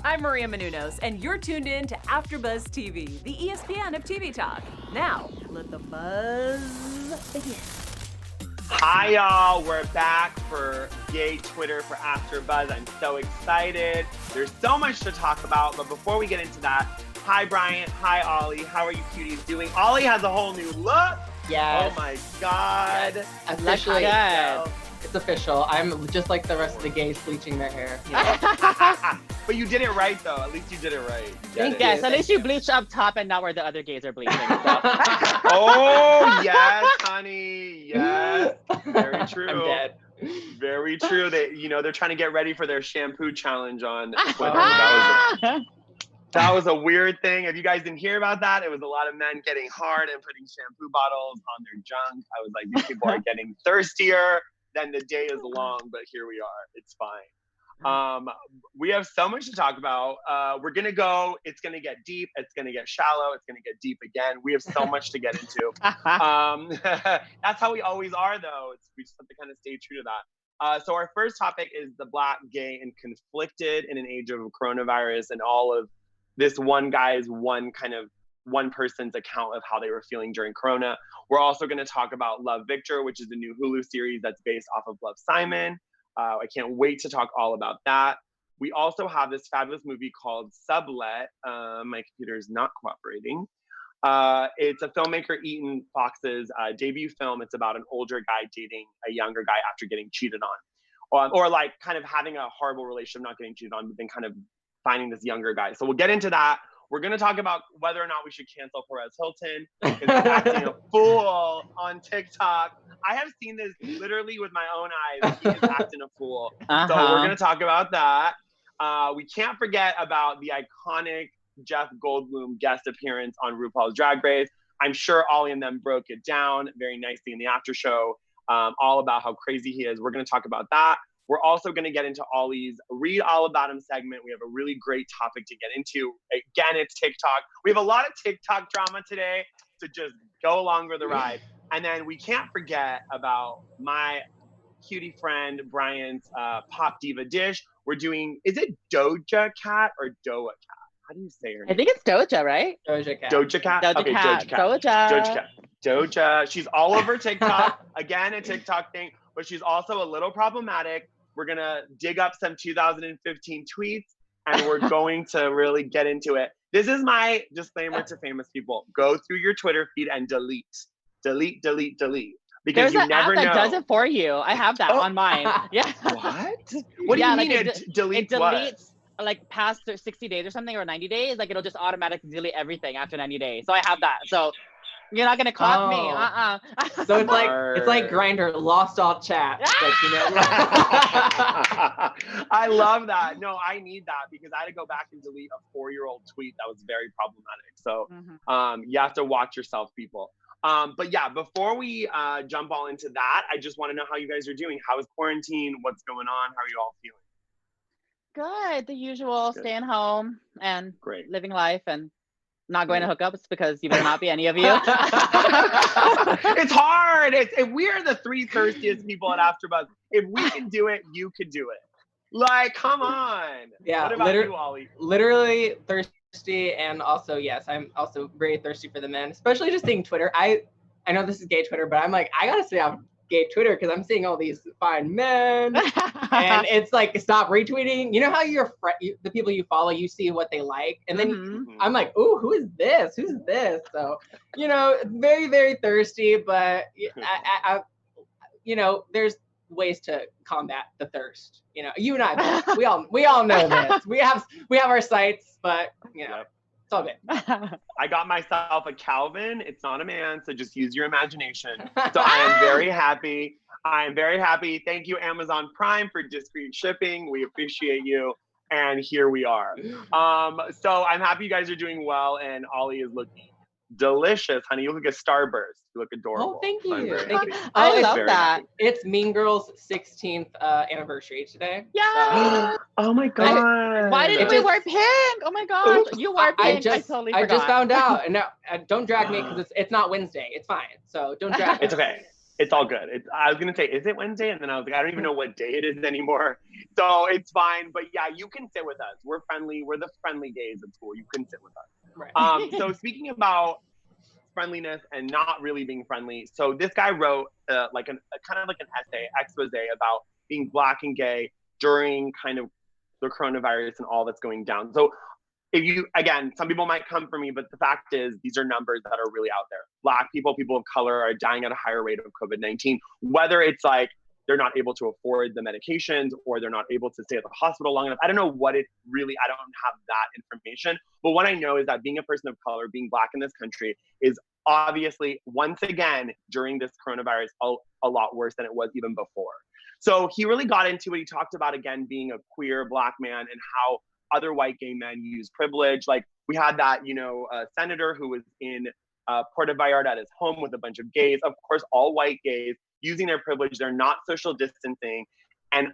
I'm Maria Menounos, and you're tuned in to AfterBuzz TV, the ESPN of TV talk. Now, let the buzz begin. Hi, y'all. We're back for Gay Twitter for AfterBuzz. I'm so excited. There's so much to talk about, but before we get into that, hi, Bryant. Hi, Ollie. How are you cuties doing? Ollie has a whole new look. Yes. Oh, my God. Yes. Officially, Good. it's official. I'm just like the rest of the gays bleaching their hair. You know? But you did it right, though. At least you did it right. Yes, at least you bleached up top and not where the other gays are bleaching. So. Oh, yes, honey. Yes. Very true. I'm dead. Very true. They're trying to get ready for their shampoo challenge on Twitter. That was a weird thing. If you guys didn't hear about that, it was a lot of men getting hard and putting shampoo bottles on their junk. I was like, these people are getting thirstier than the day is long, but here we are. It's fine. We have so much to talk about. We're going to go. It's going to get deep. It's going to get shallow. It's going to get deep again. We have so much to get into. That's how we always are, though. We just have to kind of stay true to that. So our first topic is the Black, gay, and conflicted in an age of coronavirus and all of this one person's account of how they were feeling during Corona. We're also going to talk about Love, Victor, which is the new Hulu series that's based off of Love, Simon. I can't wait to talk all about that. We also have this fabulous movie called Sublet. My computer is not cooperating. It's a filmmaker, Ethan Fox's debut film. It's about an older guy dating a younger guy after getting cheated on. Or like kind of having a horrible relationship, not getting cheated on, but then kind of finding this younger guy. So we'll get into that. We're going to talk about whether or not we should cancel Perez Hilton because he's acting a fool on TikTok. I have seen this literally with my own eyes. He is acting a fool. So we're going to talk about that. We can't forget about the iconic Jeff Goldblum guest appearance on RuPaul's Drag Race. I'm sure Ollie and them broke it down very nicely in the after show, all about how crazy he is. We're going to talk about that. We're also going to get into Ollie's Read All About Him segment. We have a really great topic to get into. Again, it's TikTok. We have a lot of TikTok drama today, so just go along for the ride. And then we can't forget about my cutie friend Brian's Pop Diva dish. We're doing, is it Doja Cat or Doa Cat? How do you say her name? I think it's Doja, right? Doja Cat. Doja Cat? Doja Cat. Doja Cat. Doja. She's all over TikTok. Again, a TikTok thing, but she's also a little problematic. We're going to dig up some 2015 tweets and we're going to really get into it. This is my disclaimer to famous people. Go through your Twitter feed and delete. Delete. Because There's you an never app know. that does it for you. I have that on mine. Yeah. What? What do you mean it deletes it what? deletes like past 60 days or something, or 90 days. Like it'll just automatically delete everything after 90 days. So I have that. So you're not gonna clock me. So it's like Grindr, lost all chat. Like, you know. I love that. No, I need that because I had to go back and delete a 4-year-old tweet that was very problematic. So you have to watch yourself, people. But yeah, before we jump all into that, I just want to know how you guys are doing. How is quarantine? What's going on? How are you all feeling? Good. The usual, staying home and living life and not going to hookups because you better not be any of you. It's hard. We are the 3 thirstiest people at AfterBuzz. If we can do it, you could do it. Like, come on. Yeah. What about you, Ollie? Literally thirsty, and also yes, I'm also very thirsty for the men, especially just seeing Twitter. I know this is gay Twitter, but I'm like, I gotta stay off gay Twitter because I'm seeing all these fine men, and it's like, stop retweeting. You know how the people you follow, you see what they like, and then I'm like, ooh, who is this? Who's this? So, very, very thirsty, but I there's ways to combat the thirst. You and I, we all know this. We have our sites, but it's all good. I got myself a Calvin. It's not a man, so just use your imagination. So I am very happy. Thank you, Amazon Prime, for discreet shipping. We appreciate you. And here we are. So I'm happy you guys are doing well, and Ollie is looking delicious, honey. You look like a starburst. You look adorable. Oh, thank you. I love that. Happy. It's Mean Girls' 16th anniversary today. Yeah. Oh my God. Why didn't we wear pink? Oh my gosh. Oops. You wore pink. I totally forgot. I just found out. And now, don't drag me because it's not Wednesday. It's fine. So don't drag me. It's okay. It's all good. I was gonna say, is it Wednesday? And then I was like, I don't even know what day it is anymore. So it's fine. But yeah, you can sit with us. We're friendly. We're the friendly gays at school. You can sit with us. Right. So speaking about friendliness and not really being friendly, so this guy wrote like kind of like an expose about being Black and gay during kind of the coronavirus and all that's going down. So if you, again, some people might come for me, but the fact is these are numbers that are really out there. Black people, people of color are dying at a higher rate of COVID-19, whether it's like they're not able to afford the medications or they're not able to stay at the hospital long enough. I don't know what it really, I don't have that information. But what I know is that being a person of color, being Black in this country is obviously, once again, during this coronavirus, a lot worse than it was even before. So he really got into it. He talked about, again, being a queer Black man and how other white gay men use privilege. Like we had that, senator who was in Puerto Vallarta at his home with a bunch of gays, of course, all white gays using their privilege. They're not social distancing and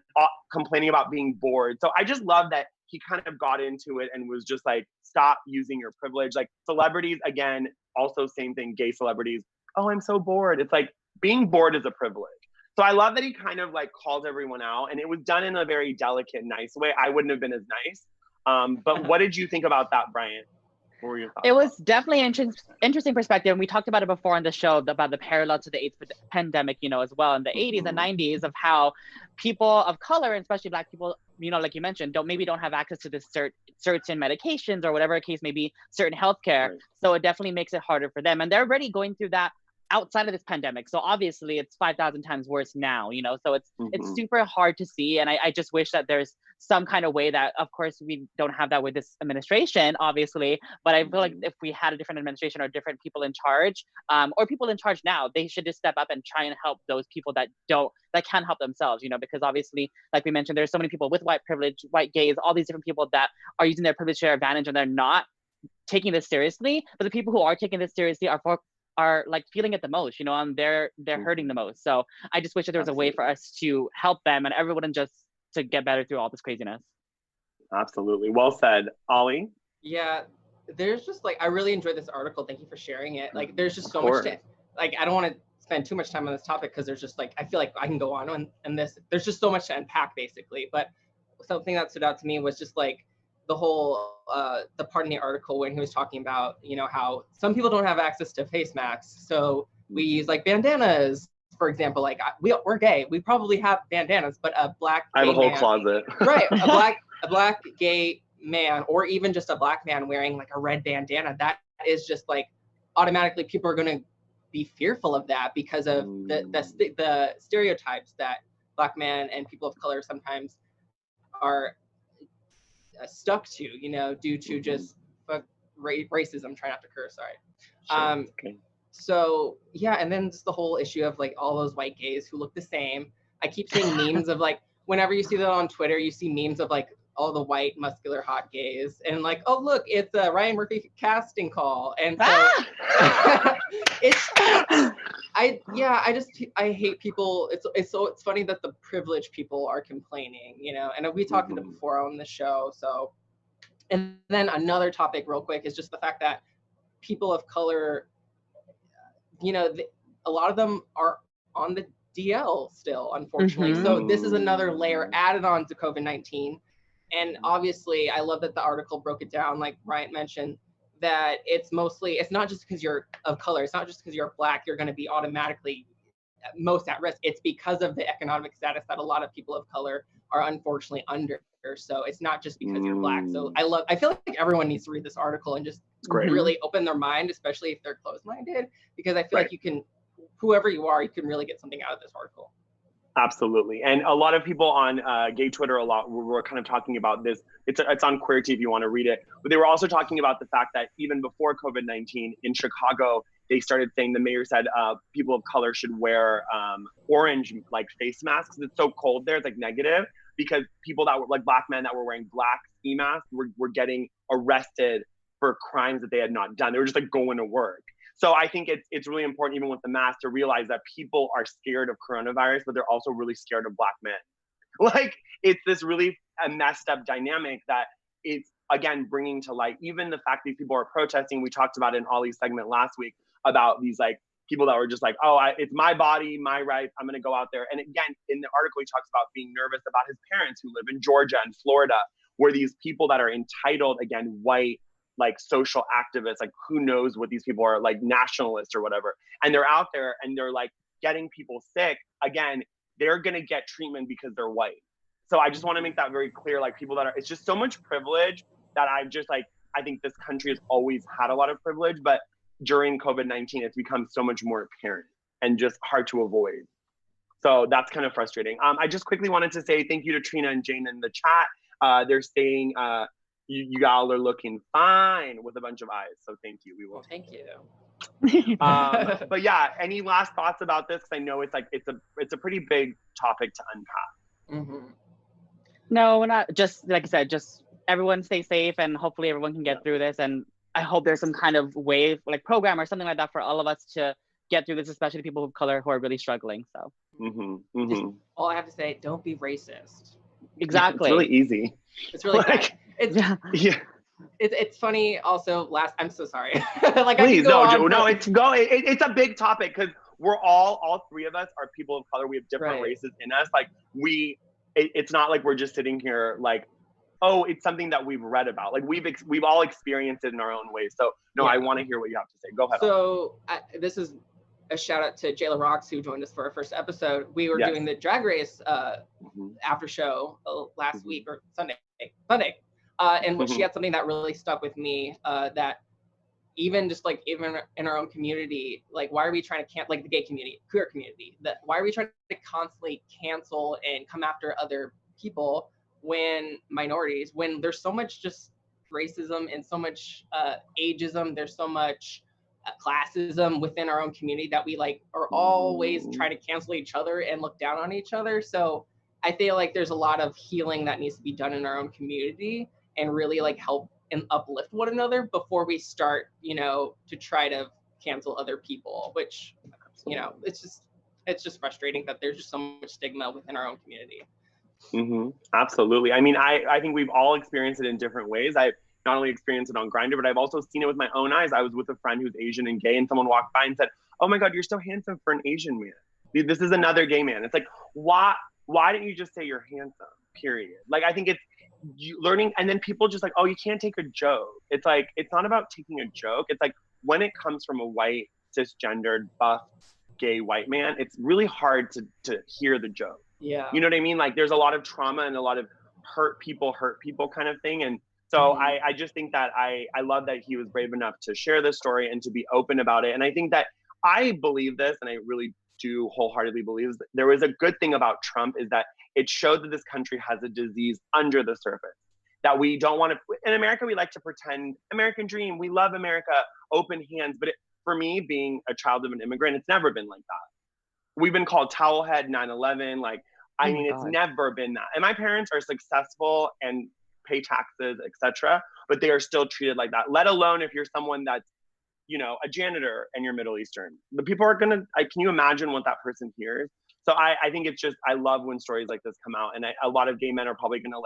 complaining about being bored. So I just love that he kind of got into it and was just like, stop using your privilege. Like celebrities, again, also same thing, gay celebrities. Oh, I'm so bored. It's like being bored is a privilege. So I love that he kind of like called everyone out, and it was done in a very delicate, nice way. I wouldn't have been as nice. But what did you think about that, Bryant? What were your thoughts? It was definitely an interesting perspective. And we talked about it before on the show about the parallel to the AIDS pandemic, as well in the 80s and 90s, of how people of color, and especially Black people, like you mentioned, don't have access to this certain medications or whatever the case may be, certain healthcare. Right. So it definitely makes it harder for them. And they're already going through that outside of this pandemic. So obviously it's 5,000 times worse now, so it's super hard to see. And I just wish that there's some kind of way that, of course, we don't have that with this administration, obviously, but I feel like if we had a different administration or different people in charge, or people in charge now, they should just step up and try and help those people that can't help themselves, because obviously, like we mentioned, there's so many people with white privilege, white gays, all these different people that are using their privilege to their advantage, and they're not taking this seriously. But the people who are taking this seriously are like feeling it the most, and they're hurting the most. So I just wish that there was a way for us to help them and everyone just to get better through all this craziness. Absolutely. Well said. Ollie? Yeah, there's just I really enjoyed this article. Thank you for sharing it. Like there's just so much to, I don't want to spend too much time on this topic because there's just I feel like I can go on and this, there's just so much to unpack basically. But something that stood out to me was just the whole the part in the article when he was talking about how some people don't have access to face masks, so we use bandanas, for example. We're gay, we probably have bandanas, but a Black I have a whole man, closet. right, a black gay man, or even just a Black man wearing a red bandana, that is just automatically people are going to be fearful of that because of the stereotypes that Black men and people of color sometimes are stuck to, due to just racism. Try not to curse, sorry. Sure. Okay. So yeah, and then just the whole issue of all those white gays who look the same. I keep seeing memes of whenever you see that on Twitter, you see memes of all the white muscular hot gays and oh look, it's a Ryan Murphy casting call. And so I hate people. It's funny that the privileged people are complaining, and we talked about it before on the show. So, and then another topic real quick is just the fact that people of color, a lot of them are on the DL still, unfortunately. So this is another layer added on to COVID-19. And obviously, I love that the article broke it down, like Bryant mentioned, that it's not just because you're of color, it's not just because you're Black, you're going to be automatically most at risk. It's because of the economic status that a lot of people of color are unfortunately under. So it's not just because you're Black. So I feel like everyone needs to read this article and just really open their mind, especially if they're closed-minded, because I feel like you can, whoever you are, you can really get something out of this article. Absolutely. And a lot of people on gay Twitter were kind of talking about this. It's on Queer T if you want to read it. But they were also talking about the fact that even before COVID-19 in Chicago, they started saying, the mayor said people of color should wear orange face masks. It's so cold there, it's negative, because people that were Black men that were wearing black ski masks were getting arrested for crimes that they had not done. They were just going to work. So I think it's really important, even with the mask, to realize that people are scared of coronavirus, but they're also really scared of Black men. It's this really messed up dynamic that it's, again, bringing to light. Even the fact that people are protesting, we talked about it in Ollie's segment last week about these people that were just like, oh, it's my body, my rights, I'm gonna go out there. And again, in the article, he talks about being nervous about his parents who live in Georgia and Florida, where these people that are entitled, again, white, like social activists, like who knows what these people are, like nationalists or whatever. And they're out there and they're like getting people sick. Again, they're gonna get treatment because they're white. So I just wanna make that very clear, like people that are, it's just so much privilege that I've just like, I think this country has always had a lot of privilege, but during COVID-19, it's become so much more apparent and just hard to avoid. So that's kind of frustrating. I just quickly wanted to say thank you to Trina and Jane in the chat. They're saying you all are looking fine with a bunch of eyes. So thank you. We will. Well, thank you. But yeah, any last thoughts about this? Because I know it's like it's a pretty big topic to unpack. Mm-hmm. No, we're not. Just like I said, just everyone stay safe, and hopefully everyone can get through this. And I hope there's some kind of way, like program or something like that, for all of us to get through this, especially people of color who are really struggling. So all I have to say, don't be racist. Exactly. It's really easy. It's really like, it's yeah. It's funny. Also, I'm so sorry. Like, please, it's a big topic because we're all three of us are people of color. We have different races in us. Like it's not like we're just sitting here like, oh, it's something that we've read about. Like we've all experienced it in our own way. So no, I want to hear what you have to say. Go ahead. So this is a shout out to Jayla Rocks, who joined us for our first episode. We were doing the Drag Race after show last week or Sunday. And when she had something that really stuck with me, that even in our own community, like why are we trying to like the gay community, queer community, why are we trying to constantly cancel and come after other people when there's so much just racism and so much ageism, there's so much classism within our own community that we like are always trying to cancel each other and look down on each other. So I feel like there's a lot of healing that needs to be done in our own community and really like help and uplift one another before we start, to try to cancel other people, which, it's just frustrating that there's just so much stigma within our own community. Absolutely. I mean, I think we've all experienced it in different ways. I've not only experienced it on Grindr, but I've also seen it with my own eyes. I was with a friend who's Asian and gay, and someone walked by and said, "Oh my God, you're so handsome for an Asian man. This is another gay man." It's like, why didn't you just say you're handsome? Period. Like, I think it's learning, and then people just like, oh, you can't take a joke. It's like, it's not about taking a joke. It's like when it comes from a white, cisgendered, buff, gay white man, it's really hard to hear the joke. Yeah. You know what I mean? Like there's a lot of trauma and a lot of hurt people kind of thing. And so I just think that I love that he was brave enough to share this story and to be open about it. And I think that I believe this, and I really do wholeheartedly believe that there was a good thing about Trump is that it showed that this country has a disease under the surface. That we don't want to, in America, we like to pretend American dream, we love America, open hands. But for me, being a child of an immigrant, it's never been like that. We've been called towelhead, 9/11, like, it's never been that. And my parents are successful and pay taxes, etc., but they are still treated like that, let alone if you're someone that's, a janitor and you're Middle Eastern. The people are can you imagine what that person hears? So I think it's just, I love when stories like this come out, and a lot of gay men are probably gonna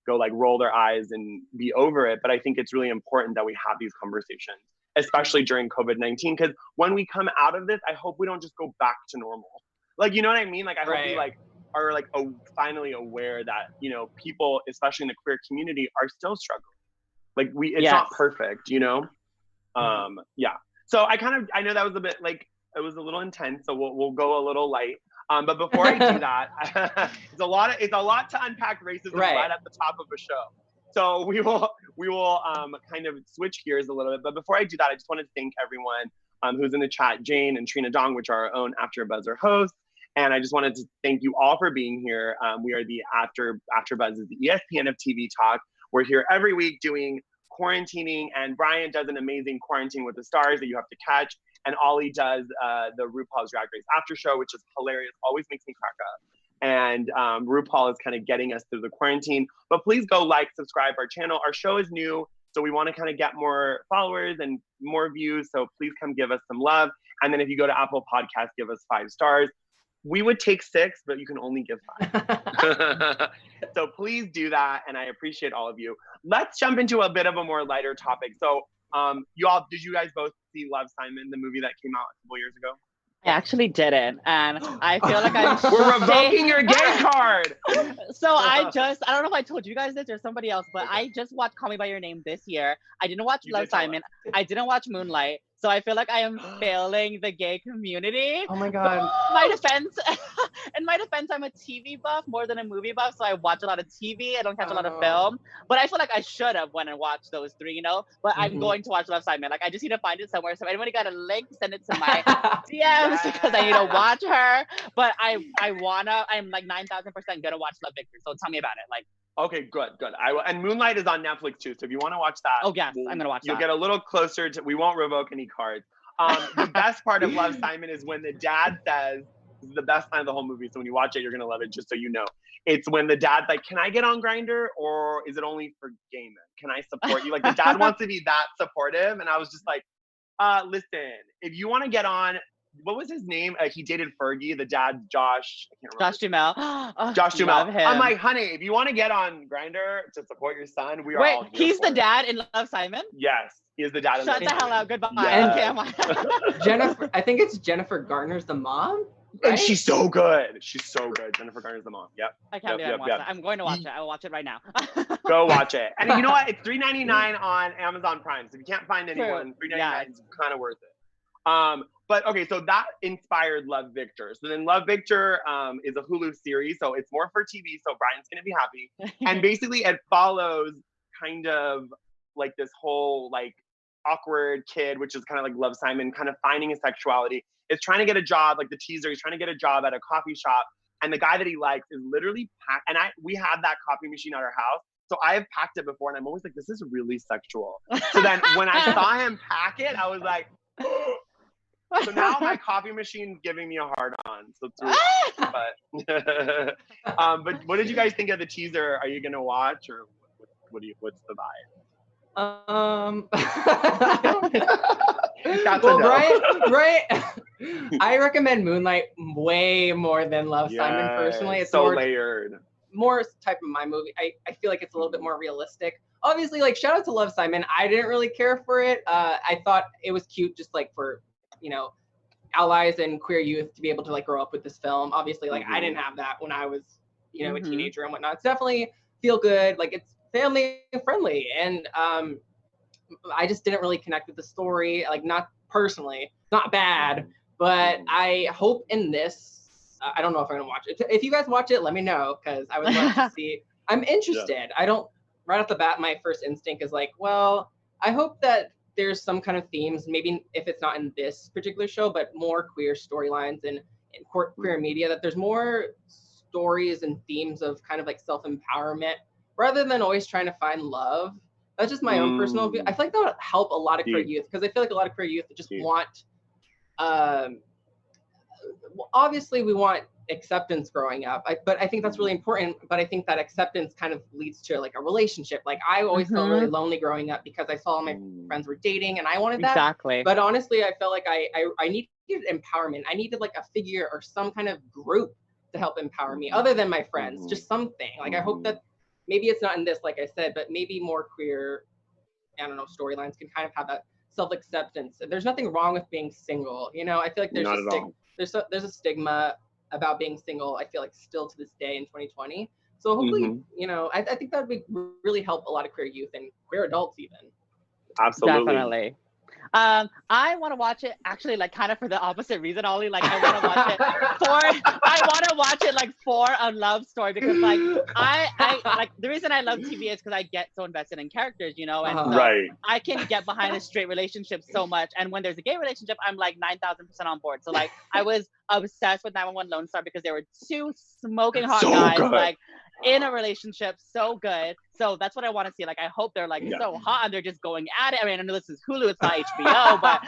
go roll their eyes and be over it. But I think it's really important that we have these conversations, especially during COVID-19, because when we come out of this, I hope we don't just go back to normal. Like, you know what I mean? Like, I hope we are finally aware that, people, especially in the queer community, are still struggling. Like it's not perfect, Yeah. So I know that was a bit it was a little intense, so we'll go a little light. But before I do that, it's a lot to unpack racism right at the top of a show. So we will kind of switch gears a little bit. But before I do that, I just wanted to thank everyone who's in the chat, Jane and Trina Dong, which are our own AfterBuzzer hosts. And I just wanted to thank you all for being here. We are the AfterBuzz is the ESPN of TV talk. We're here every week doing quarantining, and Brian does an amazing Quarantine with the Stars that you have to catch. And Ollie does the RuPaul's Drag Race After Show, which is hilarious, always makes me crack up. And RuPaul is kind of getting us through the quarantine. But please go subscribe our channel. Our show is new, so we want to kind of get more followers and more views. So please come give us some love. And then if you go to Apple Podcasts, give us 5 stars. We would take 6, but you can only give 5. So please do that, and I appreciate all of you. Let's jump into a bit of a more lighter topic. So Did you guys both see Love, Simon, the movie that came out a couple years ago? I actually didn't, and I feel like I'm. We're revoking your gay card. So I don't know if I told you guys this or somebody else, but I just watched Call Me by Your Name this year. I didn't watch Love, Simon. I didn't watch Moonlight. So I feel like I am failing the gay community. Oh my God. In my defense, I'm a TV buff more than a movie buff. So I watch a lot of TV. I don't catch a lot of film. But I feel like I should have went and watched those three, But I'm going to watch Love, Simon. Like, I just need to find it somewhere. So if anybody got a link, send it to my DMs because I need to watch her. But I'm like 9,000% gonna watch Love, Victor. So tell me about it. Like, okay, good. I will, and Moonlight is on Netflix too. So if you want to watch that, oh yes, I'm gonna watch that. You'll get a little closer to. We won't revoke any cards. The best part of Love, Simon is when the dad says, this is the best line of the whole movie. So when you watch it, you're gonna love it. Just so you know, it's when the dad's like, "Can I get on Grindr, or is it only for gay men? Can I support you?" Like the dad wants to be that supportive, and I was just like, listen, if you want to get on. What was his name? He dated Fergie, the dad, Josh. I can't remember. Josh Duhamel. Oh, Josh Duhamel. Him. I'm like, honey, if you want to get on Grindr to support your son, we are all here. He's the dad in Love, Simon? Yes, he is the dad in Love, Simon. Shut the hell up. Goodbye. Yes. Okay, Jennifer, I think it's Jennifer Garner's the mom. Right? And she's so good. She's so good. Jennifer Garner's the mom. Yep. I can't believe I watched that. I'm going to watch it. I will watch it right now. Go watch it. And you know what? It's $3.99 on Amazon Prime. So if you can't find anyone, $3.99 is kind of worth it. But okay, so that inspired Love, Victor. So then Love, Victor is a Hulu series, so it's more for TV, so Brian's gonna be happy. And basically it follows kind of like this whole like awkward kid, which is kind of like Love, Simon, kind of finding his sexuality, is trying to get a job, like the teaser, he's trying to get a job at a coffee shop, and the guy that he likes is literally packed, and we had that coffee machine at our house. So I have packed it before, and I'm always like, this is really sexual. So then when I saw him pack it, I was like, so now my coffee machine's giving me a hard on. So it's really, but what did you guys think of the teaser? Are you gonna watch, or what's the vibe? Well, Brian, I recommend Moonlight way more than Love, Simon. Personally, it's so more layered. More type of my movie. I feel like it's a little bit more realistic. Obviously, like shout out to Love, Simon. I didn't really care for it. I thought it was cute, just like for allies and queer youth to be able to like grow up with this film. Obviously, like I didn't have that when I was, a teenager and whatnot. It's definitely feel good. Like it's family friendly. And I just didn't really connect with the story. Like not personally, not bad, but I hope in this, I don't know if I'm gonna watch it. If you guys watch it, let me know, because I would love to see. I'm interested. Yeah. Right off the bat, my first instinct is like, well, I hope that there's some kind of themes, maybe if it's not in this particular show, but more queer storylines and queer media, that there's more stories and themes of kind of like self-empowerment rather than always trying to find love. That's just my own personal view. I feel like that would help a lot of queer youth, because I feel like a lot of queer youth just want, obviously we want acceptance growing up, but I think that's really important. But I think that acceptance kind of leads to like a relationship. Like I always felt really lonely growing up because I saw my friends were dating and I wanted that. Exactly. But honestly, I felt like I needed empowerment. I needed like a figure or some kind of group to help empower me other than my friends, just something. Like I hope that maybe it's not in this, like I said, but maybe more queer, I don't know, storylines can kind of have that self-acceptance. There's nothing wrong with being single. I feel like there's a stigma about being single, I feel like still to this day in 2020. So hopefully, I think that would really help a lot of queer youth and queer adults even. Absolutely. Definitely. I want to watch it actually like kind of for the opposite reason, Ollie. Like I want to watch it like for a love story, because like I like the reason I love TV is because I get so invested in characters, and so I can get behind a straight relationship so much. And when there's a gay relationship, I'm like 9,000% on board. So like I was obsessed with 911 Lone Star because there were two smoking hot guys like in a relationship, so good. So that's what I want to see. Like I hope they're like so hot and they're just going at it. I mean, I know this is Hulu, it's not HBO, but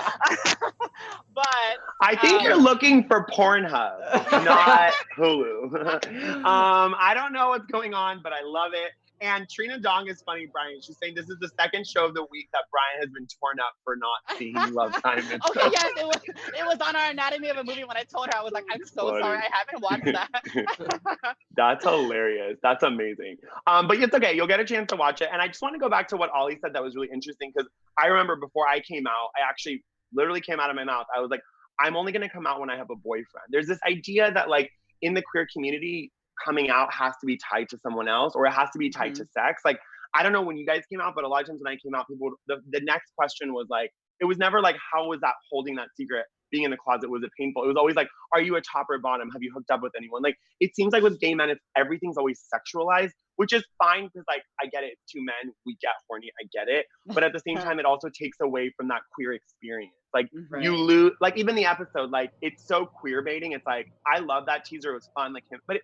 I think you're looking for Pornhub, not Hulu. I don't know what's going on, but I love it. And Trina Dong is funny, Brian. She's saying this is the second show of the week that Brian has been torn up for not seeing Love Simon. Okay, yes, it was on our Anatomy of a Movie when I told her. I was like, I'm so funny. sorry, I haven't watched that. That's hilarious. That's amazing. But it's okay. You'll get a chance to watch it. And I just want to go back to what Ollie said that was really interesting, because I remember before I came out, I actually literally came out of my mouth. I was like, I'm only going to come out when I have a boyfriend. There's this idea that like in the queer community, coming out has to be tied to someone else, or it has to be tied to sex. Like, I don't know when you guys came out, but a lot of times when I came out, people would, the next question was like, it was never like, how was that holding that secret, being in the closet, was it painful? It was always like, are you a top or bottom? Have you hooked up with anyone? Like, it seems like with gay men, everything's always sexualized, which is fine because like, I get it, two men, we get horny, I get it. But at the same time, it also takes away from that queer experience. Like you lose, like even the episode, like it's so queer baiting. It's like, I love that teaser, it was fun, like him, but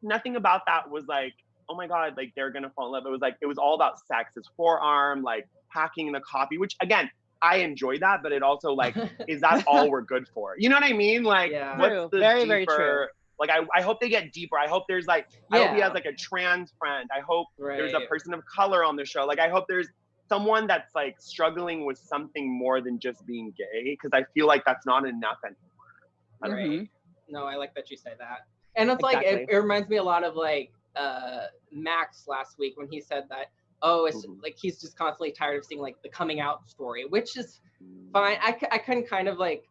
nothing about that was like, oh my God, like they're gonna fall in love. It was like, it was all about sex, his forearm, like hacking the coffee, which again, I enjoy that, but it also like, is that all we're good for? You know what I mean? Like, what's the very, deeper, very true. Like, I hope they get deeper. I hope there's like, I hope he has like a trans friend. I hope there's a person of color on the show. Like, I hope there's someone that's like struggling with something more than just being gay, because I feel like that's not enough anymore. Right. No, I like that you say that. And it's like, it reminds me a lot of like Max last week when he said that, oh, it's like he's just constantly tired of seeing like the coming out story, which is fine. I can kind of like,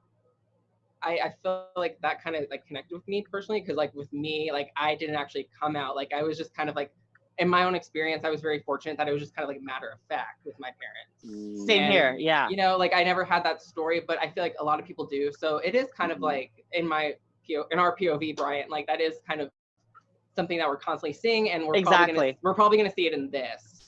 I feel like that kind of like connected with me personally, because like with me, like I didn't actually come out. Like I was just kind of like, in my own experience, I was very fortunate that it was just kind of like matter of fact with my parents. Same here, yeah. You know, like I never had that story, but I feel like a lot of people do. So it is kind of like in our POV, Bryant, like that is kind of something that we're constantly seeing, and we're probably gonna see it in this.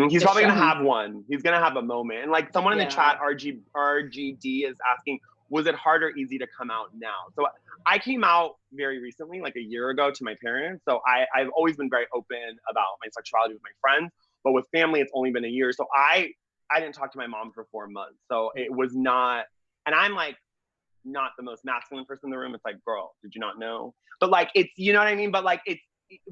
He's probably gonna have one. He's gonna have a moment. And like someone in the chat, RGD is asking, was it hard or easy to come out now? So I came out very recently, like a year ago, to my parents. So I've always been very open about my sexuality with my friends, but with family, it's only been a year. So I didn't talk to my mom for 4 months. So it was not, and I'm like, not the most masculine person in the room. It's like, girl, did you not know? But like, it's, you know what I mean? But like, it's,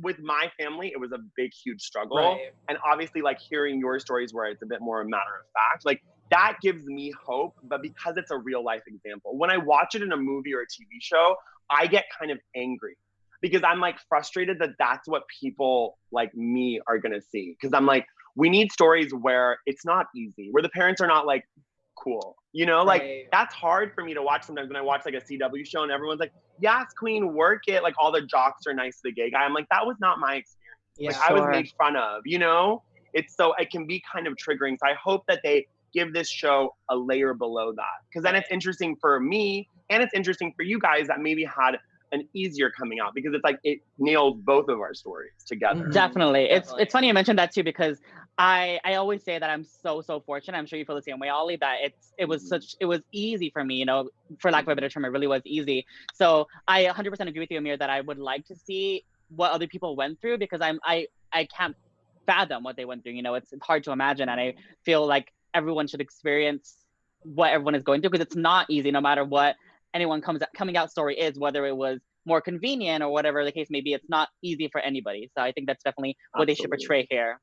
with my family, it was a big, huge struggle. Right. And obviously like hearing your stories where it's a bit more a matter of fact, like that gives me hope, but because it's a real life example. When I watch it in a movie or a TV show, I get kind of angry because I'm like frustrated that that's what people like me are gonna see. Cause I'm like, we need stories where it's not easy, where the parents are not like, cool. You know, like that's hard for me to watch sometimes when I watch like a CW show and everyone's like, yes, queen, work it. Like all the jocks are nice to the gay guy. I'm like, that was not my experience. Like I was made fun of, you know? It's so, it can be kind of triggering. So I hope that they give this show a layer below that. Cause then it's interesting for me and it's interesting for you guys that maybe had an easier coming out, because it's like, it nails both of our stories together. Definitely. It's funny you mentioned that too, because I always say that I'm so fortunate. I'm sure you feel the same way, Ollie, that it was easy for me, you know, for lack of a better term, it really was easy. So I 100% agree with you, Amir, that I would like to see what other people went through, because I can't fathom what they went through. You know, it's hard to imagine, and I feel like everyone should experience what everyone is going through, because it's not easy, no matter what anyone coming out story is, whether it was more convenient or whatever the case may be. It's not easy for anybody. So I think that's definitely what they should portray here.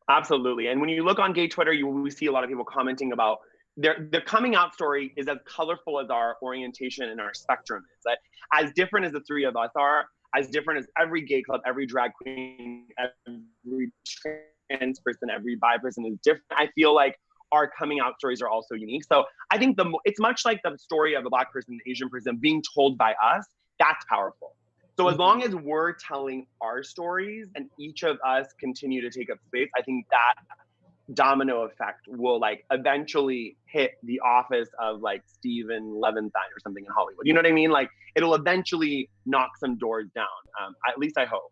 Absolutely. And when you look on gay Twitter, we see a lot of people commenting about their coming out story is as colorful as our orientation and our spectrum is. That as different as the three of us are, as different as every gay club, every drag queen, every trans person, every bi person is different. I feel like our coming out stories are also unique. So I think it's much like the story of a Black person, an Asian person being told by us. That's powerful. So as long as we're telling our stories and each of us continue to take up space, I think that domino effect will like eventually hit the office of like Stephen Leventhal or something in Hollywood. You know what I mean? Like it'll eventually knock some doors down. At least I hope.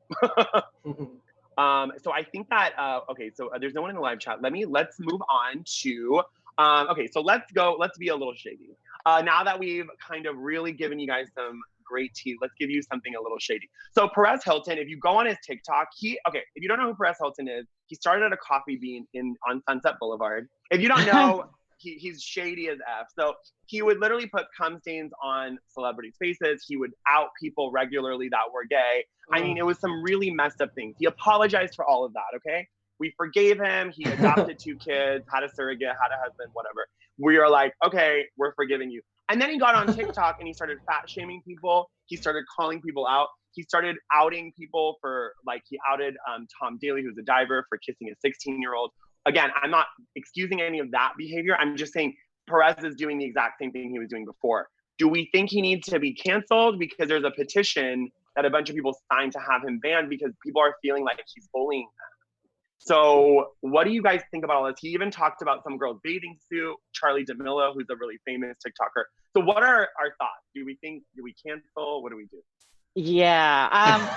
So I think that, okay, so there's no one in the live chat. Let's move on to, okay, so let's be a little shady. Now that we've kind of really given you guys some great tea, let's give you something a little shady. So Perez Hilton, if you go on his TikTok, if you don't know who Perez Hilton is, he started at a coffee bean on Sunset Boulevard. If you don't know, he's shady as F. So he would literally put cum stains on celebrities' faces. He would out people regularly that were gay. I mean, it was some really messed up things. He apologized for all of that, okay? We forgave him. He adopted 2 kids, had a surrogate, had a husband, whatever. We are like, okay, we're forgiving you. And then he got on TikTok and he started fat shaming people. He started calling people out. He started outing people for, like, he outed Tom Daley, who's a diver, for kissing a 16-year-old. Again, I'm not excusing any of that behavior. I'm just saying Perez is doing the exact same thing he was doing before. Do we think he needs to be canceled? Because there's a petition that a bunch of people signed to have him banned because people are feeling like he's bullying them. So what do you guys think about all this? He even talked about some girl's bathing suit, Charlie D'Amelio, who's a really famous TikToker. So what are our thoughts? Do we cancel? What do we do? Yeah.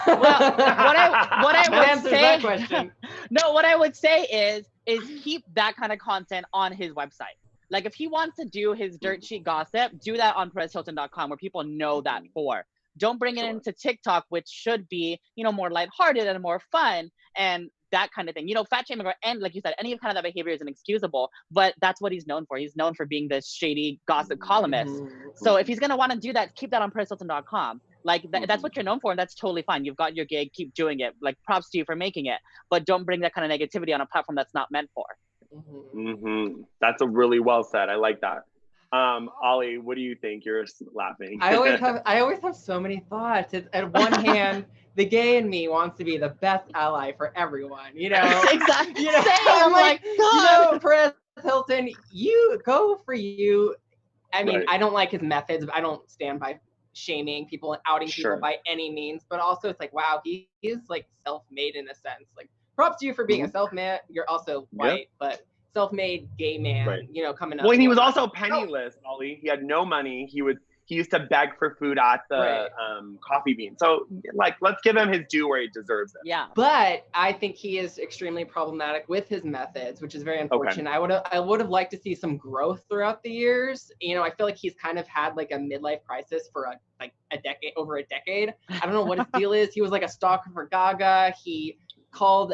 Well, what I would say, that question. No, what I would say is keep that kind of content on his website. Like, if he wants to do his dirt sheet gossip, do that on PerezHilton.com where people know that for. Don't bring it into TikTok, which should be, more lighthearted and more fun and that kind of thing. Fat shaming, and like you said, any kind of that behavior is inexcusable, but that's what he's known for. He's known for being this shady gossip columnist. So if he's going to want to do that, keep that on PerezHilton.com. Like, that's what you're known for, and that's totally fine. You've got your gig, keep doing it. Like, props to you for making it, but don't bring that kind of negativity on a platform that's not meant for. That's a really well said. I like that. Ollie, what do you think? You're laughing. I always have so many thoughts. It's, at one hand, the gay in me wants to be the best ally for everyone, Exactly. I'm like, Perez Hilton, you go for you. I mean, I don't like his methods. I don't stand by shaming people and outing people by any means. But also, it's like, wow, he is like self-made in a sense. Like, props to you for being a self-made. You're also white, but self-made gay man, coming up. Well, and he was also penniless, Ollie. He had no money. He used to beg for food at the coffee bean. So, like, let's give him his due where he deserves it. Yeah. But I think he is extremely problematic with his methods, which is very unfortunate. I would have liked to see some growth throughout the years. I feel like he's kind of had like a midlife crisis for over a decade. I don't know what his deal is. He was like a stalker for Gaga. He called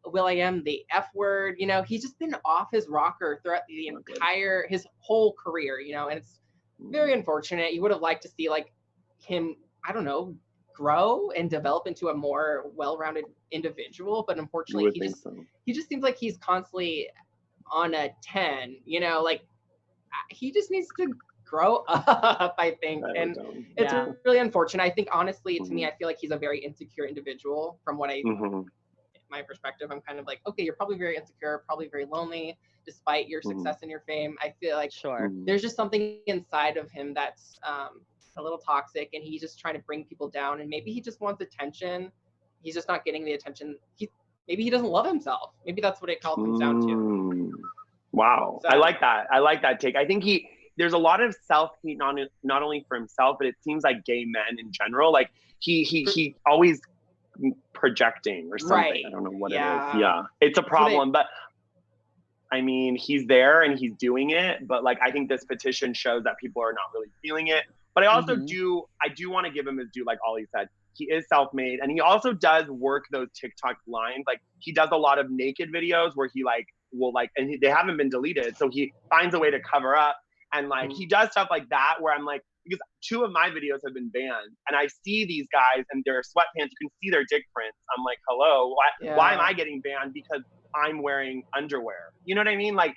will.i.am the F word. He's just been off his rocker throughout his whole career, and it's very unfortunate. You would have liked to see like him, I don't know, grow and develop into a more well-rounded individual, but unfortunately he just seems like he's constantly on a 10, like he just needs to grow up, I think. And it's really unfortunate. I think honestly, to me, I feel like he's a very insecure individual from what my perspective. I'm kind of like, okay, you're probably very insecure, probably very lonely despite your success and your fame. I feel like there's just something inside of him that's a little toxic, and he's just trying to bring people down, and maybe he just wants attention. He's just not getting the attention. Maybe he doesn't love himself. Maybe that's what it all comes down to. Wow. So, I like that take. I think there's a lot of self-hate, not only for himself, but it seems like gay men in general, like he always projecting or something. I don't know what it is. Yeah, it's a problem. But I mean, he's there and he's doing it. But like, I think this petition shows that people are not really feeling it. But I also do want to give him his due, like Ollie said. He is self-made, and he also does work those TikTok lines. Like, he does a lot of naked videos where he and they haven't been deleted, so he finds a way to cover up. And like, he does stuff like that where I'm like, because 2 of my videos have been banned, and I see these guys and their sweatpants, you can see their dick prints. I'm like, hello, why am I getting banned? Because I'm wearing underwear. You know what I mean? Like,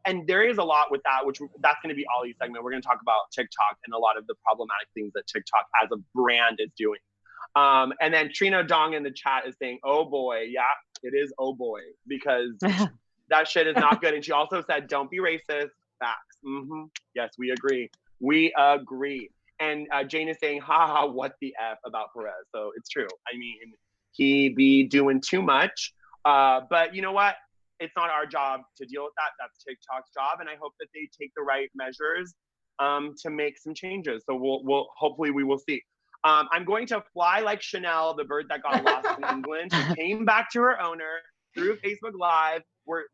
and there is a lot with that, that's going to be Ollie's segment. We're going to talk about TikTok and a lot of the problematic things that TikTok as a brand is doing. And then Trina Dong in the chat is saying, oh boy, yeah, it is oh boy, because that shit is not good. And she also said, don't be racist. Facts. Yes, we agree. We agree. And Jane is saying, what the F about Perez? So it's true. I mean, he be doing too much. But you know what? It's not our job to deal with that. That's TikTok's job. And I hope that they take the right measures to make some changes. So we'll hopefully we will see. I'm going to fly like Chanel, the bird that got lost in England. She came back to her owner through Facebook Live.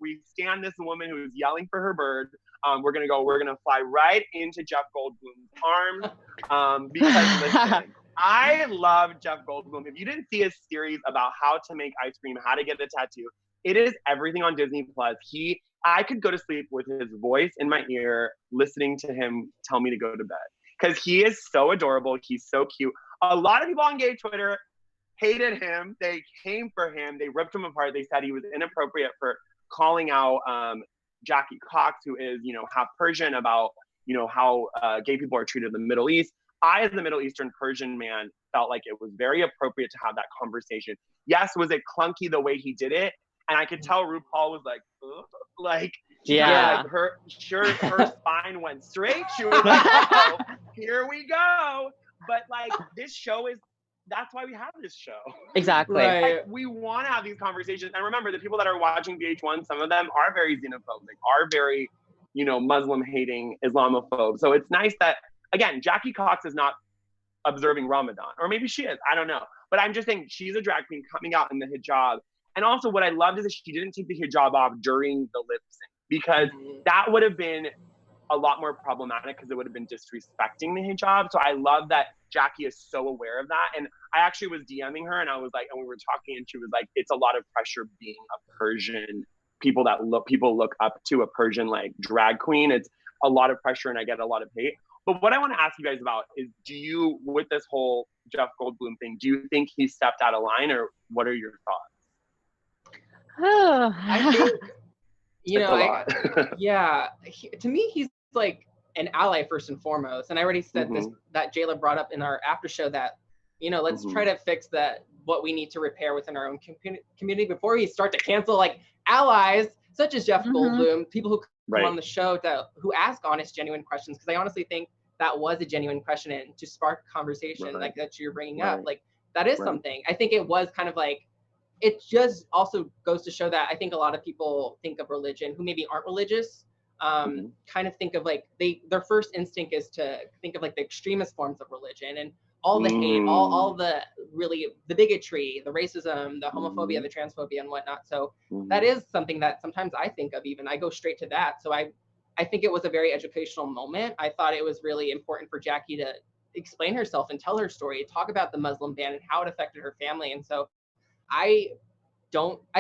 We stand this woman who is yelling for her bird. We're gonna fly right into Jeff Goldblum's arms. Because listen, I love Jeff Goldblum. If you didn't see his series about how to make ice cream, how to get a tattoo, it is everything on Disney Plus. I could go to sleep with his voice in my ear, listening to him tell me to go to bed. Because he is so adorable. He's so cute. A lot of people on gay Twitter hated him. They came for him. They ripped him apart. They said he was inappropriate for calling out Jackie Cox, who is, half Persian, about, how gay people are treated in the Middle East. I, as a Middle Eastern Persian man, felt like it was very appropriate to have that conversation. Yes, was it clunky the way he did it? And I could tell RuPaul was like, ugh. Like, her spine went straight. She was like, oh, here we go. But like, this show that's why we have this show. Exactly. Right. Like, we want to have these conversations. And remember, the people that are watching VH1, some of them are very xenophobic, are very, Muslim hating, Islamophobe. So it's nice that, again, Jackie Cox is not observing Ramadan, or maybe she is, I don't know. But I'm just saying, she's a drag queen coming out in the hijab. And also what I loved is that she didn't take the hijab off during the lip sync, because that would have been a lot more problematic, because it would have been disrespecting the hijab. So I love that Jackie is so aware of that. And I actually was DMing her, and I was like, and we were talking, and she was like, it's a lot of pressure being a Persian, people look up to a Persian like drag queen. It's a lot of pressure, and I get a lot of hate. But what I want to ask you guys about is, with this whole Jeff Goldblum thing, do you think he stepped out of line, or what are your thoughts? I think, to me, he's like an ally first and foremost. And I already said this, that Jayla brought up in our after show, that, let's try to fix what we need to repair within our own community before we start to cancel like allies such as Jeff Goldblum, people who come on the show who ask honest, genuine questions. Because I honestly think that was a genuine question, and to spark conversation like that you're bringing up, like that is something. I think it was kind of like, it just also goes to show that I think a lot of people think of religion who maybe aren't religious, kind of think of like their first instinct is to think of like the extremist forms of religion and all the hate, all the bigotry, the racism, the homophobia, the transphobia and whatnot. So that is something that sometimes I think of, even I go straight to that. So I think it was a very educational moment. I thought it was really important for Jackie to explain herself and tell her story, talk about the Muslim ban and how it affected her family. And so I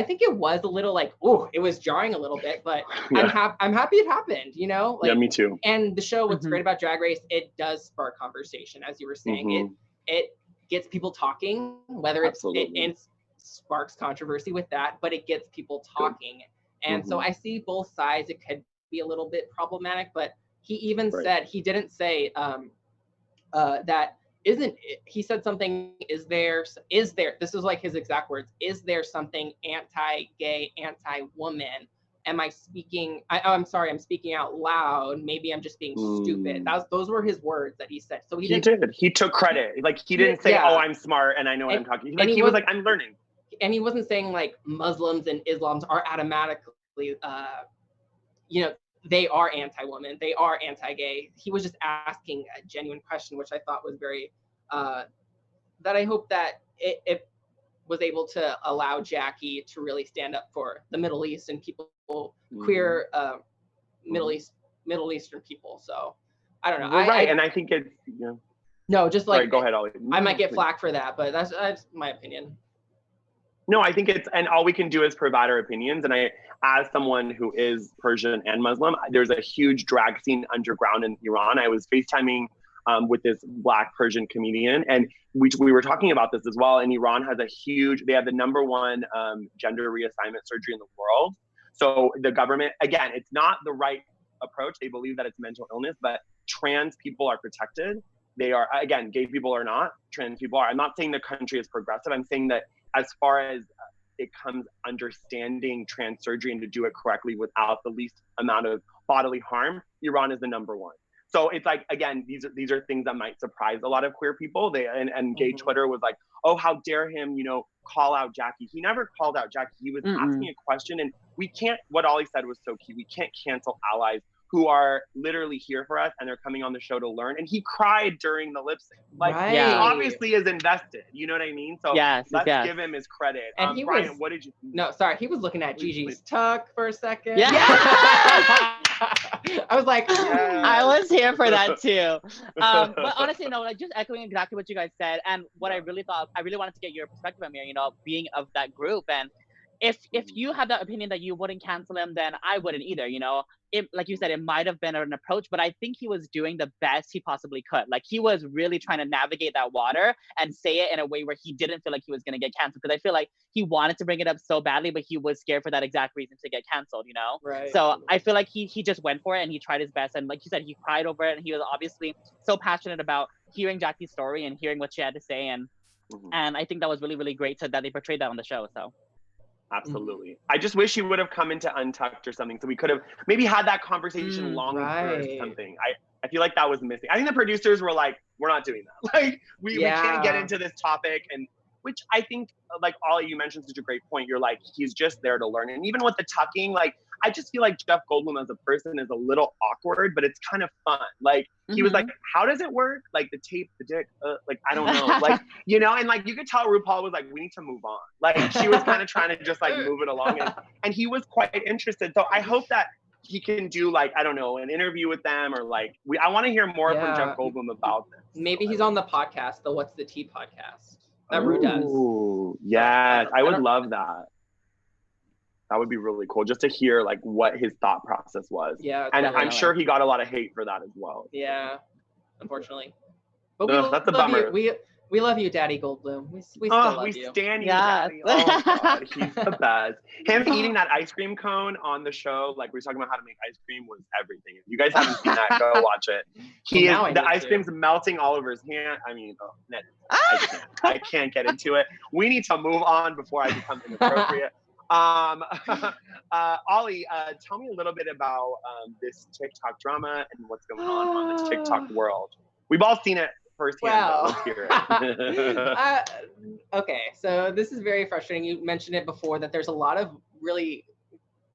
think it was a little like, it was jarring a little bit, but I'm happy it happened, Like, yeah, me too. And the show, what's great about Drag Race, it does spark conversation, as you were saying. It gets people talking, whether it sparks controversy with that, but it gets people talking. And so I see both sides. It could be a little bit problematic, but he even said, he didn't say that he said something, is there, this is like his exact words, is there something anti-gay, anti-woman? Am I speaking, I'm sorry, I'm speaking out loud. Maybe I'm just being stupid. Those were his words that he said. So he took credit. Like, he didn't say, oh, I'm smart and I know what I'm talking. Like, he was like, I'm learning. And he wasn't saying like Muslims and Islams are automatically, they are anti-woman, they are anti-gay. He was just asking a genuine question, which I thought was very, that I hope that it was able to allow Jackie to really stand up for the Middle East and people, queer Middle Eastern people. So I don't know. And I think it's, no, just like, go ahead, Ollie. I might get flack for that, but that's my opinion. No, I think and all we can do is provide our opinions. And as someone who is Persian and Muslim, there's a huge drag scene underground in Iran. I was FaceTiming with this Black Persian comedian, and we were talking about this as well. And Iran has they have the #1 gender reassignment surgery in the world. So the government, again, it's not the right approach. They believe that it's mental illness, but trans people are protected. They are, again, gay people are not, trans people are. I'm not saying the country is progressive. I'm saying that as far as it comes understanding trans surgery and to do it correctly without the least amount of bodily harm, Iran is the #1. So it's like, again, these are things that might surprise a lot of queer people. And gay Twitter was like, oh, how dare him, call out Jackie. He never called out Jackie. He was asking a question, and what Ollie said was so key. We can't cancel allies who are literally here for us, and they're coming on the show to learn. And he cried during the lip sync. Like, he obviously is invested. You know what I mean? So let's give him his credit. And Brian, what did you think? No, sorry. He was looking at Gigi's tuck for a second. Yeah. I was like, I was here for that too. But honestly, no, like just echoing exactly what you guys said, and what I really wanted to get your perspective on here, being of that group. And if you had that opinion that you wouldn't cancel him, then I wouldn't either, you know. It, like you said, it might have been an approach, but I think he was doing the best he possibly could. Like, he was really trying to navigate that water and say it in a way where he didn't feel like he was going to get canceled, because I feel like he wanted to bring it up so badly, but he was scared for that exact reason to get canceled, you know. Right. So I feel like he just went for it and he tried his best, and like you said, he cried over it, and he was obviously so passionate about hearing Jackie's story and hearing what she had to say, and I think that was really, really great that they portrayed that on the show. So absolutely. I just wish he would have come into Untucked or something, so we could have maybe had that conversation longer or something. I feel like that was missing. I think the producers were like, we're not doing that. Like, we can't get into this topic. And which I think, like, Ollie, you mentioned such a great point. You're like, he's just there to learn. And even with the tucking, like, I just feel like Jeff Goldblum as a person is a little awkward, but it's kind of fun. Like, he was like, how does it work? Like, the tape, the dick, like, I don't know. Like, you know, and like, you could tell RuPaul was like, we need to move on. Like, she was kind of trying to just like move it along. And he was quite interested. So I hope that he can do, like, I don't know, an interview with them, or like, I want to hear more from Jeff Goldblum about this. Maybe he's on the podcast, the What's the Tea podcast that Ru does. Ooh, yes, I would love that. That would be really cool, just to hear like what his thought process was. Yeah, and I'm sure he got a lot of hate for that as well. Yeah, unfortunately. But that's a bummer. We love you, Daddy Goldblum. We still love you. We stand you, Daddy. Oh God, he's the best. Him eating that ice cream cone on the show, like we were talking about how to make ice cream, was everything. If you guys haven't seen that, go watch it. The ice cream's melting all over his hand. I mean, I can't get into it. We need to move on before I become inappropriate. Ollie, tell me a little bit about this TikTok drama and what's going on this TikTok world. We've all seen it firsthand. Wow. Let's hear it. Okay, so this is very frustrating. You mentioned it before that there's a lot of really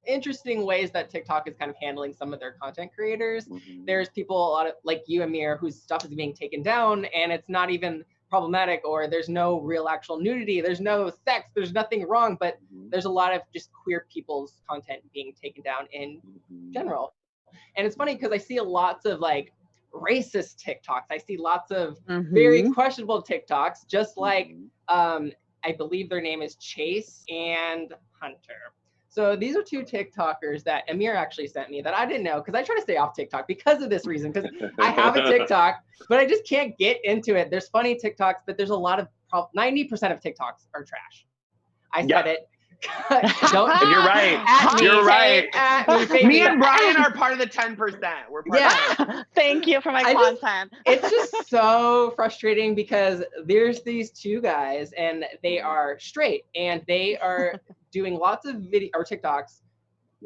interesting ways that TikTok is kind of handling some of their content creators. There's people, a lot of like you, Amir, whose stuff is being taken down, and it's not even problematic, or there's no real actual nudity, there's no sex, there's nothing wrong, but there's a lot of just queer people's content being taken down in general. And it's funny because I see lots of like racist TikToks. I see lots of very questionable TikToks, just like I believe their name is Chase and Hunter. So these are two TikTokers that Amir actually sent me that I didn't know, because I try to stay off TikTok because of this reason, because I have a TikTok, but I just can't get into it. There's funny TikToks, but there's a lot of 90% of TikToks are trash. I said it. You're right. You're right. Me and Brian are part of the 10%. We're part Thank you for my content. It's just so frustrating because there's these two guys and they are straight and they are doing lots of video or TikToks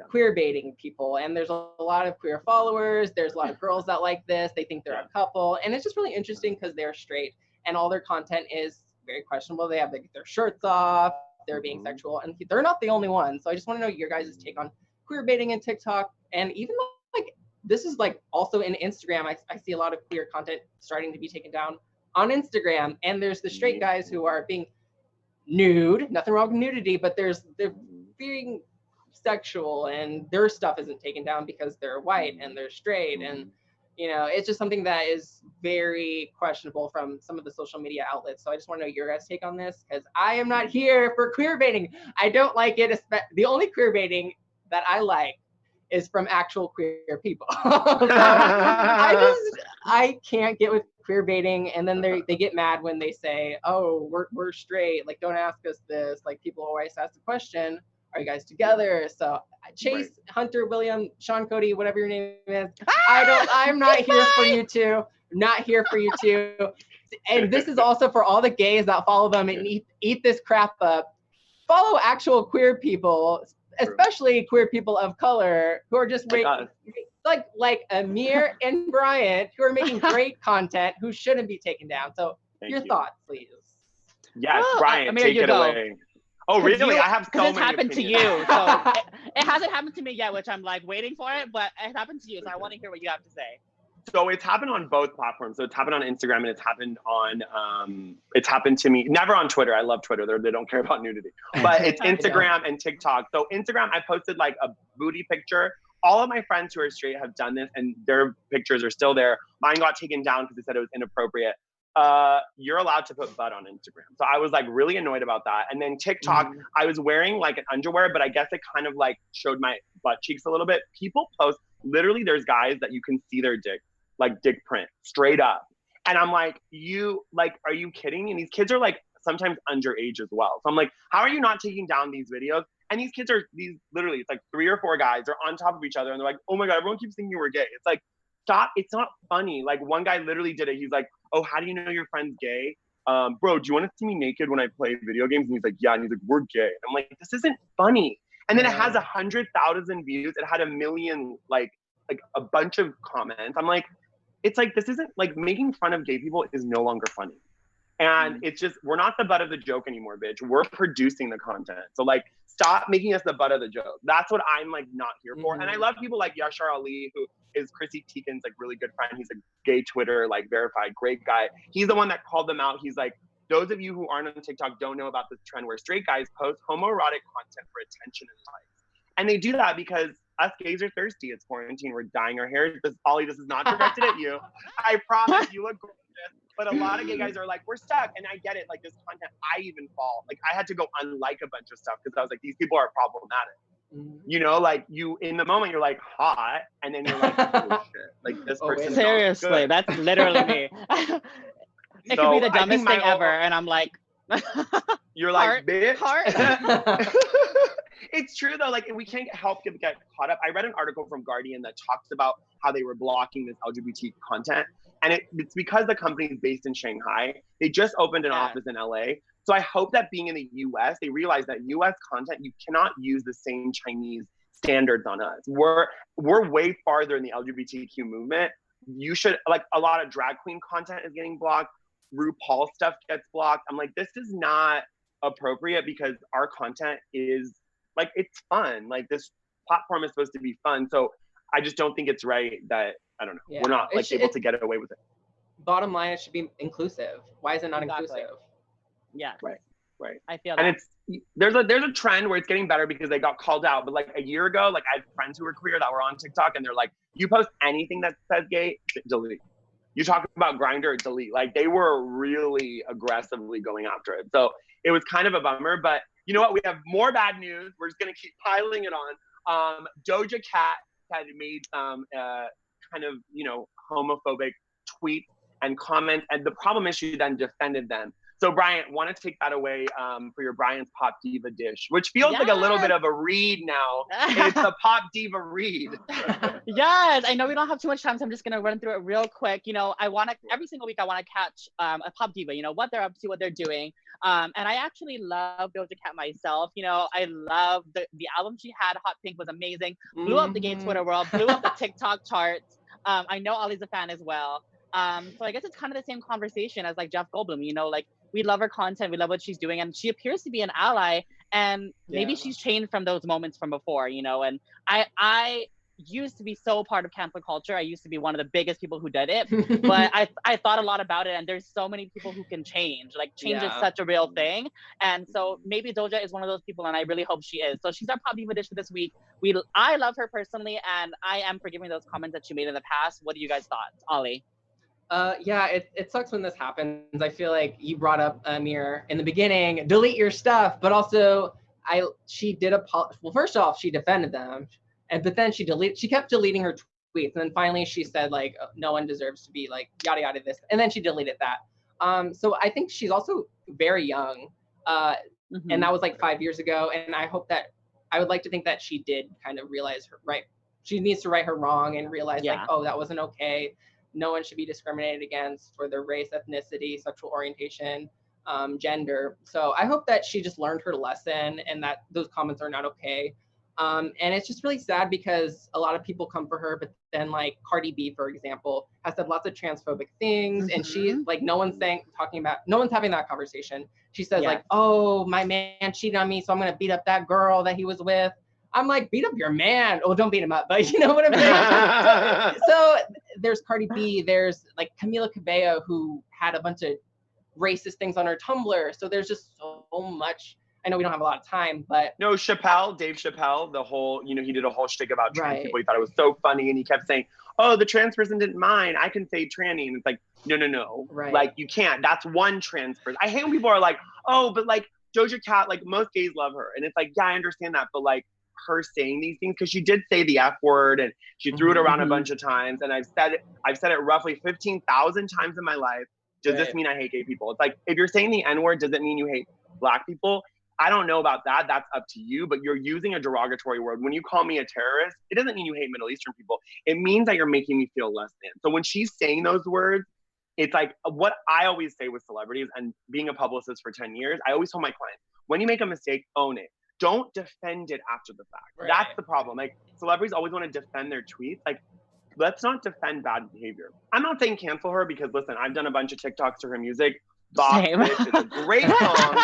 queer baiting people, and there's a lot of queer followers. There's a lot of girls that like this. They think they're a couple, and it's just really interesting because they're straight and all their content is very questionable. They have their shirts off. They're being sexual, and they're not the only ones. So I just want to know your guys' take on queer baiting in TikTok, and even like this is like also in Instagram. I see a lot of queer content starting to be taken down on Instagram, and there's the straight guys who are being nude. Nothing wrong with nudity, but they're being sexual, and their stuff isn't taken down because they're white and they're straight, and you know, it's just something that is very questionable from some of the social media outlets. So I just want to know your guys' take on this, because I am not here for queer baiting. I don't like it. The only queer baiting that I like is from actual queer people. So I can't get with queer baiting, and then they get mad when they say, "Oh, we're straight. Like, don't ask us this." Like, people always ask the question, "Are you guys together?" So Chase, Hunter, William, Sean, Cody, whatever your name is, I'm not here for you two. Not here for you two. And this is also for all the gays that follow them and eat this crap up. Follow actual queer people, especially queer people of color who are just like Amir and Bryant, who are making great content, who shouldn't be taken down. So your thoughts, please. Yes, Bryant, Amir, take it away. Oh, really? I have so many. It's happened to you. So it hasn't happened to me yet, which I'm like waiting for it, but it happened to you. So I want to hear what you have to say. So it's happened on both platforms. So it's happened on Instagram and it's happened to me. Never on Twitter. I love Twitter. They don't care about nudity. But it's Instagram and TikTok. So Instagram, I posted like a booty picture. All of my friends who are straight have done this and their pictures are still there. Mine got taken down because they said it was inappropriate. you're allowed to put butt on Instagram. So I was like really annoyed about that. And then TikTok, I was wearing like an underwear, but I guess it kind of like showed my butt cheeks a little bit. People post, literally there's guys that you can see their dick, like dick print, straight up. And I'm like, are you kidding me? And these kids are like sometimes underage as well. So I'm like, how are you not taking down these videos? And these kids literally, it's like 3 or 4 guys, they're on top of each other and they're like, oh my God, everyone keeps thinking you were gay. It's like, stop, it's not funny. Like one guy literally did it. He's like, oh, how do you know your friend's gay? Bro, do you want to see me naked when I play video games? And he's like, yeah. And he's like, we're gay. And I'm like, this isn't funny. And then it has 100,000 views. It had 1 million, like a bunch of comments. I'm like, it's like, this isn't like making fun of gay people is no longer funny. And it's just, we're not the butt of the joke anymore, bitch. We're producing the content. So like, stop making us the butt of the joke. That's what I'm like not here for. And I love people like Yashar Ali, who is Chrissy Teigen's like really good friend. He's a gay Twitter, like verified, great guy. He's the one that called them out. He's like, those of you who aren't on TikTok don't know about this trend where straight guys post homoerotic content for attention and likes. And they do that because us gays are thirsty. It's quarantine. We're dyeing our hair. Ollie, this is not directed at you. I promise you look gorgeous. But a lot of gay guys are like, we're stuck. And I get it. Like this content, I even fall. Like I had to go unlike a bunch of stuff because I was like, these people are problematic. You know, like you in the moment you're like hot, and then you're like, oh shit, like this person. Seriously, that's literally me. It could be the dumbest thing ever, and I'm like, you're like, bitch. Heart. It's true though. Like we can't help get caught up. I read an article from Guardian that talks about how they were blocking this LGBT content. And it's because the company is based in Shanghai. They just opened an office in LA. So I hope that being in the US, they realize that US content, you cannot use the same Chinese standards on us. We're way farther in the LGBTQ movement. You should, like a lot of drag queen content is getting blocked. RuPaul stuff gets blocked. I'm like, this is not appropriate because our content is like, it's fun. Like this platform is supposed to be fun. So I just don't think it's right that, I don't know, we're not like able to get away with it. Bottom line, it should be inclusive. Why is it not inclusive? Yeah. Right. I feel that. And there's a trend where it's getting better because they got called out. But like a year ago, like I had friends who were queer that were on TikTok and they're like, you post anything that says gay, delete. You talk about Grindr, delete. Like they were really aggressively going after it. So it was kind of a bummer, but you know what? We have more bad news. We're just gonna keep piling it on. Doja Cat had made some kind of, you know, homophobic tweets and comments. And the problem is she then defended them. So Bryant, want to take that away for your Bryant's Pop Diva dish, which feels like a little bit of a read now. It's a Pop Diva read. Yes, I know we don't have too much time, so I'm just gonna run through it real quick. You know, I want to every single week I want to catch a Pop Diva. You know what they're up to, what they're doing. And I actually love Doja Cat myself. You know, I love the album she had. Hot Pink was amazing. Blew up the gay Twitter world. Blew up the TikTok charts. I know Ollie's a fan as well. So I guess it's kind of the same conversation as like Jeff Goldblum. You know, like we love her content, we love what she's doing, and she appears to be an ally. And maybe she's changed from those moments from before. You know, and I used to be so part of cancel culture. I used to be one of the biggest people who did it, but I thought a lot about it, and there's so many people who can change. Like change is such a real thing, and so maybe Doja is one of those people, and I really hope she is. So she's our Pop Diva dish for this week. I love her personally, and I am forgiving those comments that she made in the past. What do you guys thought, Ollie? It sucks when this happens. I feel like you brought up Amir in the beginning, delete your stuff, but also well, first off, she defended them. But then she kept deleting her tweets. And then finally she said like, no one deserves to be like, yada, yada, this. And then she deleted that. So I think she's also very young. And that was like 5 years ago. And I would like to think that she did kind of realize she needs to right her wrong and realize like, oh, that wasn't okay. No one should be discriminated against for their race, ethnicity, sexual orientation, gender. So I hope that she just learned her lesson and that those comments are not okay. And it's just really sad because a lot of people come for her, but then like Cardi B, for example, has said lots of transphobic things, and she like no one's having that conversation. She says like, oh, my man cheated on me, so I'm gonna beat up that girl that he was with. I'm like, beat up your man. Oh, don't beat him up, but you know what I'm saying? So there's Cardi B, there's like Camila Cabello, who had a bunch of racist things on her Tumblr. So there's just so much. I know we don't have a lot of time, but no, Chappelle, Dave Chappelle, the whole, you know, he did a whole shtick about trans Right. people. He thought it was so funny, and he kept saying, "Oh, the trans person didn't mind. I can say tranny," and it's like, no, Right. like you can't. That's one trans person. I hate when people are like, "Oh, but like Doja Cat, like most gays love her," and it's like, yeah, I understand that, but like her saying these things, because she did say the F word and she threw it around a bunch of times, and I've said it roughly 15,000 times in my life. Does this mean I hate gay people? It's like, if you're saying the N word, does it mean you hate Black people? I don't know about that. That's up to you, but you're using a derogatory word. When you call me a terrorist, it doesn't mean you hate Middle Eastern people. It means that you're making me feel less than. So when she's saying those words, it's like what I always say with celebrities, and being a publicist for 10 years, I always tell my clients, when you make a mistake, own it. Don't defend it after the fact. Right. That's the problem. Like, celebrities always want to defend their tweets. Like, let's not defend bad behavior. I'm not saying cancel her, because listen, I've done a bunch of TikToks to her music. Boss Same. Bitch is a great song.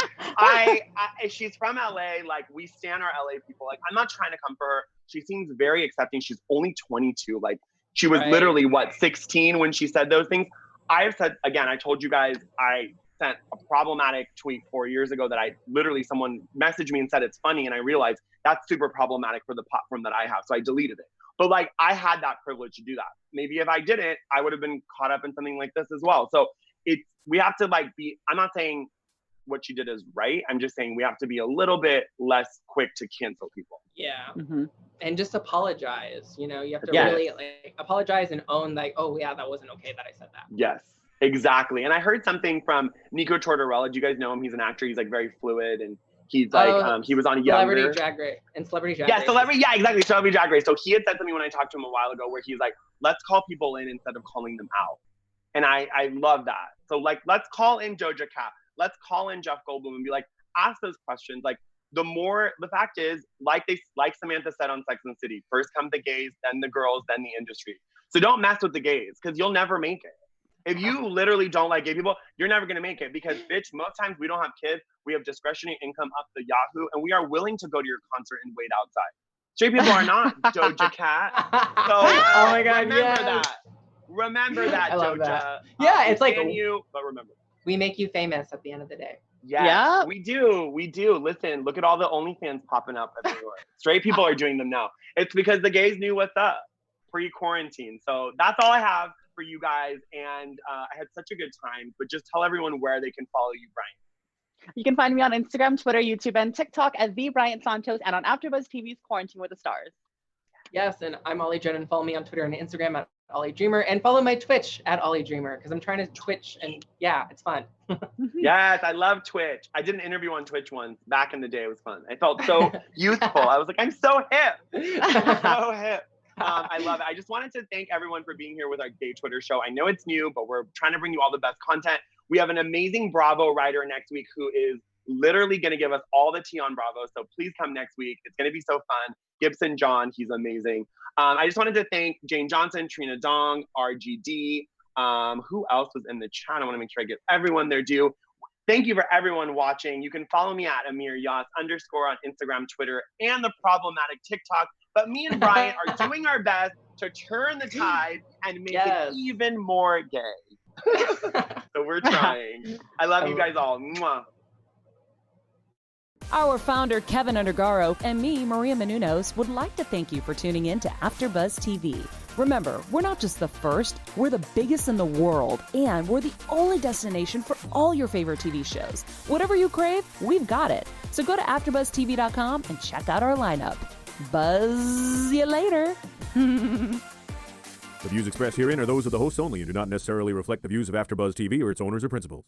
She's from LA. Like, we stan our LA people. Like, I'm not trying to come for her. She seems very accepting. She's only 22. Like, she was literally, 16 when she said those things. I have said, again, I told you guys, I sent a problematic tweet 4 years ago that someone messaged me and said it's funny, and I realized that's super problematic for the platform that I have. So I deleted it. But like, I had that privilege to do that. Maybe if I didn't, I would have been caught up in something like this as well. So we have to like I'm not saying what she did is right. I'm just saying we have to be a little bit less quick to cancel people. Yeah. And just apologize. You know, you have to Yes. really like apologize and own like, oh yeah, that wasn't okay that I said that. Yes, exactly. And I heard something from Nico Tortorella. Do you guys know him? He's an actor. He's like very fluid, and he's like he was on Celebrity Younger. Drag Race and Celebrity Drag Yeah, Race. exactly. Celebrity Drag Race. So he had said something when I talked to him a while ago where he's like, let's call people in instead of calling them out. And I love that. So like, let's call in Doja Cat. Let's call in Jeff Goldblum and be like, ask those questions. Like, the fact is, like Samantha said on Sex and the City, first come the gays, then the girls, then the industry. So don't mess with the gays, because you'll never make it. If you literally don't like gay people, you're never going to make it, because bitch, most times we don't have kids. We have discretionary income up the Yahoo, and we are willing to go to your concert and wait outside. Straight people are not, Doja Cat. So oh my God, remember that, I love Doja. that. Yeah, it's like you, but remember. We make you famous at the end of the day. Yes, Yeah. we do. Listen, look at all the OnlyFans popping up everywhere. Straight people are doing them now. It's because the gays knew what's up pre-quarantine. So that's all I have for you guys. And I had such a good time, but just tell everyone where they can follow you, Brian. You can find me on Instagram, Twitter, YouTube, and TikTok as The Bryant Santos, and on AfterBuzz TV's Quarantine with the Stars. Yes, and I'm Ollie Jen, and follow me on Twitter and Instagram at Ollie Dreamer, and follow my Twitch at Ollie Dreamer, because I'm trying to Twitch, and yeah, it's fun. Yes, I love Twitch. I did an interview on Twitch once back in the day. It was fun. I felt so youthful. I was like, I'm so hip. So hip. I love it. I just wanted to thank everyone for being here with our gay Twitter show. I know it's new, but we're trying to bring you all the best content. We have an amazing Bravo writer next week who is literally going to give us all the tea on Bravo. So please come next week. It's going to be so fun. Gibson John, he's amazing. I just wanted to thank Jane Johnson, Trina Dong, RGD. Who else was in the chat? I want to make sure I give everyone their due. Thank you for everyone watching. You can follow me at Amir Yas _ on Instagram, Twitter, and the problematic TikTok. But me and Brian are doing our best to turn the tide and make it even more gay. So we're trying. I love you guys all. Mwah. Our founder, Keven Undergaro, and me, Maria Menounos, would like to thank you for tuning in to AfterBuzz TV. Remember, we're not just the first, we're the biggest in the world, and we're the only destination for all your favorite TV shows. Whatever you crave, we've got it. So go to AfterBuzzTV.com and check out our lineup. Buzz you later. The views expressed herein are those of the hosts only and do not necessarily reflect the views of AfterBuzz TV or its owners or principals.